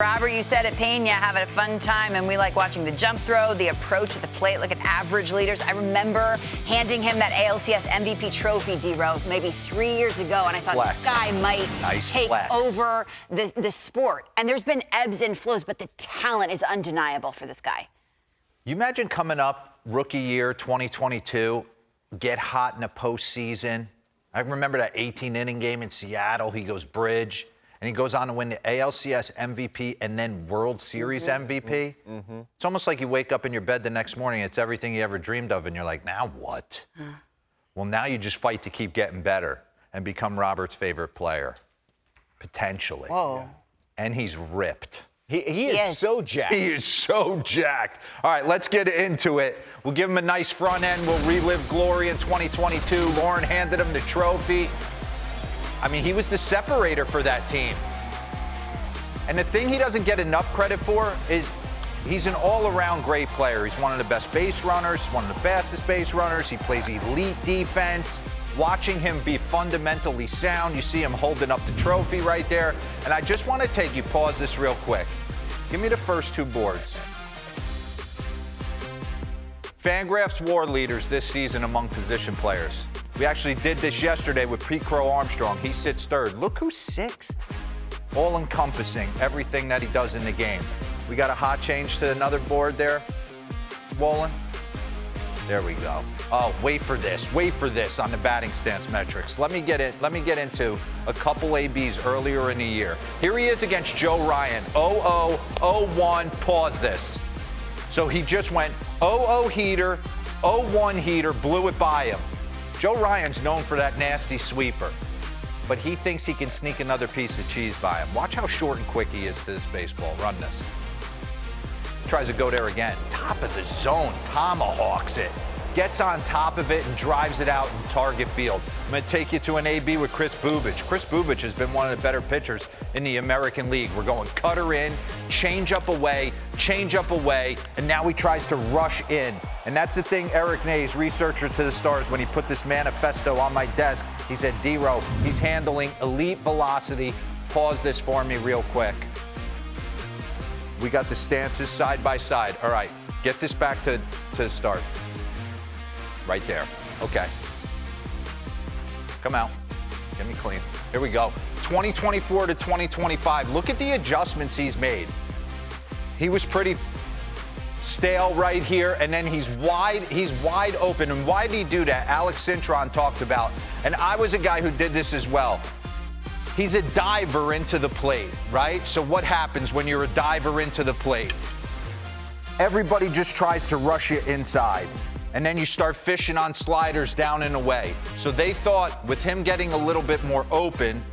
Robert, you said at Peña having a fun time, and we like watching the jump throw, the approach at the plate, look at average leaders. I remember handing him that ALCS MVP trophy, DeRosa, maybe 3 years ago, and I thought this guy might take over the sport. And there's been ebbs and flows, but the talent is undeniable for this guy. You imagine coming up rookie year 2022, get hot in a postseason. I remember that 18-inning game in Seattle. He goes bridge. And he goes on to win the ALCS MVP and then World Series MVP. It's almost like you wake up in your bed the next morning, it's everything you ever dreamed of, and you're like, now what? Well, now you just fight to keep getting better and become Robert's favorite player, potentially. Whoa. And he's ripped. He is so jacked. He is so jacked. All right, let's get into it. We'll give him a nice front end. We'll relive glory in 2022. Lauren handed him the trophy. I mean, he was the separator for that team. And the thing he doesn't get enough credit for is he's an all-around great player. He's one of the best base runners, one of the fastest base runners. He plays elite defense. Watching him be fundamentally sound, you see him holding up the trophy right there. And I just want to take you, pause this real quick. Give me the first two boards. Fangraphs WAR leaders this season among position players. We actually did this yesterday with Pete Crow Armstrong. He sits third. Look who's sixth. All-encompassing, everything that he does in the game. We got a hot change to another board there, Wolin. There we go. Oh, wait for this on the batting stance metrics. Let me get into a couple ABs earlier in the year. Here he is against Joe Ryan. 0-0, 0-1, pause this. So he just went 0-0 heater, 0-1 heater, blew it by him. Joe Ryan's known for that nasty sweeper, but he thinks he can sneak another piece of cheese by him. Watch how short and quick he is to this baseball. Run this. Tries to go there again. Top of the zone, tomahawks it. Gets on top of it and drives it out in target field. I'm going to take you to an AB with Chris Bubich. Chris Bubich has been one of the better pitchers in the American League. We're going cutter in, change up away, and now he tries to rush in. And that's the thing Eric Nays, researcher to the Stars, when he put this manifesto on my desk, he said, D-Row, he's handling elite velocity. Pause this for me real quick. We got the stances side by side. All right, get this back to the start. Right there. Okay. Come out. Get me clean. Here we go. 2024 to 2025. Look at the adjustments he's made. He was pretty stale right here, and then he's wide open. And why did he do that? Alex Cintron talked about, and I was a guy who did this as well. He's a diver into the plate, right? So what happens when you're a diver into the plate? Everybody just tries to rush you inside. And then you start fishing on sliders down and away. So they thought with him getting a little bit more open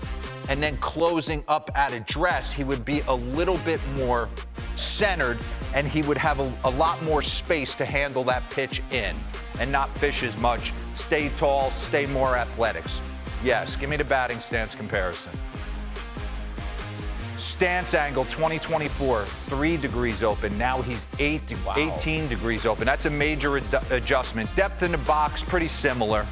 and then closing up at address, he would be a little bit more centered and he would have a lot more space to handle that pitch in and not fish as much, stay tall, stay more athletics. Yes, give me the batting stance comparison. Stance angle 2024, 3 degrees open. Now he's 18 degrees open. That's a major adjustment. Depth in the box, pretty similar.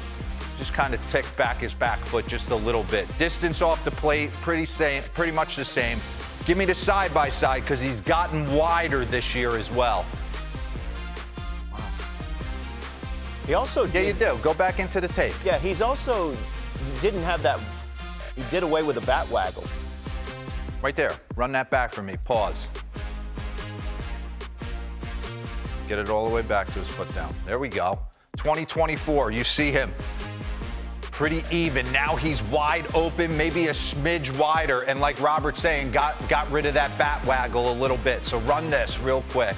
Just kind of ticked back his back foot just a little bit. Distance off the plate, pretty much the same. Give me the side by side because he's gotten wider this year as well. Wow. He also you do. Go back into the tape. Yeah, he's also didn't have that. He did away with a bat waggle. Right there. Run that back for me. Pause. Get it all the way back to his foot down. There we go. 2024, you see him. Pretty even. Now he's wide open, maybe a smidge wider. And like Robert's saying, got rid of that bat waggle a little bit. So run this real quick.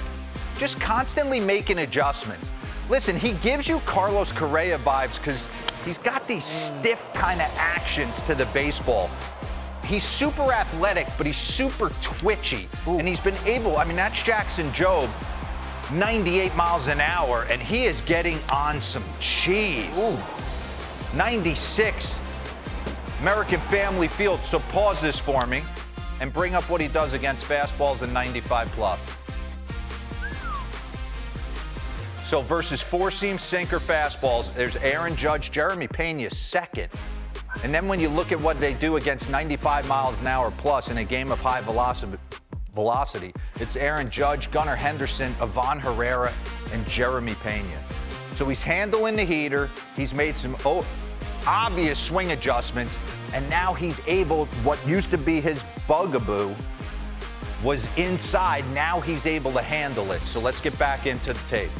Just constantly making adjustments. Listen, he gives you Carlos Correa vibes because he's got these stiff kind of actions to the baseball. He's super athletic, but he's super twitchy. Ooh. And he's been able, I mean, that's Jackson Jobe, 98 miles an hour, and he is getting on some cheese. Ooh. 96, American Family Field. So pause this for me and bring up what he does against fastballs and 95 plus. So versus four-seam sinker fastballs, there's Aaron Judge, Jeremy Peña second. And then when you look at what they do against 95 miles an hour plus in a game of high velocity. It's Aaron Judge, Gunnar Henderson, Ivan Herrera, and Jeremy Peña. So he's handling the heater. He's made some obvious swing adjustments, and now he's able, what used to be his bugaboo was inside. Now he's able to handle it. So let's get back into the tape.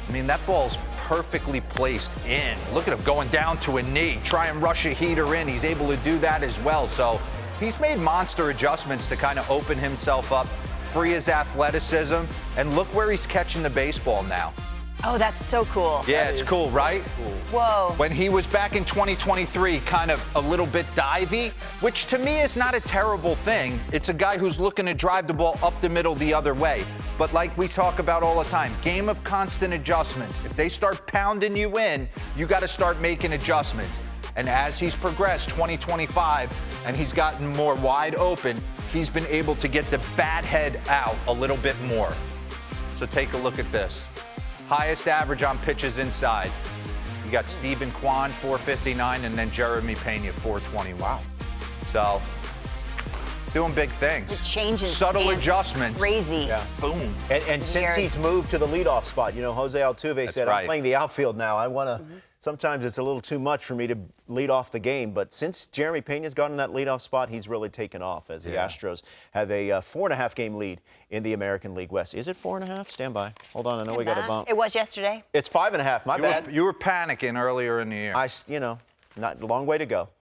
I mean, that ball's perfectly placed in. Look at him going down to a knee, try and rush a heater in. He's able to do that as well. So he's made monster adjustments to kind of open himself up, free his athleticism, and look where he's catching the baseball now. Oh, that's so cool. Yeah, it's cool, right? Whoa. When he was back in 2023, kind of a little bit divey, which to me is not a terrible thing. It's a guy who's looking to drive the ball up the middle the other way. But like we talk about all the time, game of constant adjustments. If they start pounding you in, you got to start making adjustments. And as he's progressed 2025 and he's gotten more wide open, he's been able to get the bat head out a little bit more. So take a look at this. Highest average on pitches inside. You got Stephen Kwan, 459, and then Jeremy Peña, 420. Wow. So, doing big things. The change in subtle stance, adjustments. Crazy. Yeah. Boom. And since he's moved to the leadoff spot, you know, Jose Altuve said, right. I'm playing the outfield now. I want to, sometimes it's a little too much for me to lead off the game. But since Jeremy Peña's gone in that leadoff spot, he's really taken off as the Astros have a 4.5 game lead in the American League West. Is it 4.5? Stand by. Hold on, I know we got a bump. It was yesterday. It's 5.5, my bad. You were panicking earlier in the year. You know, not a long way to go.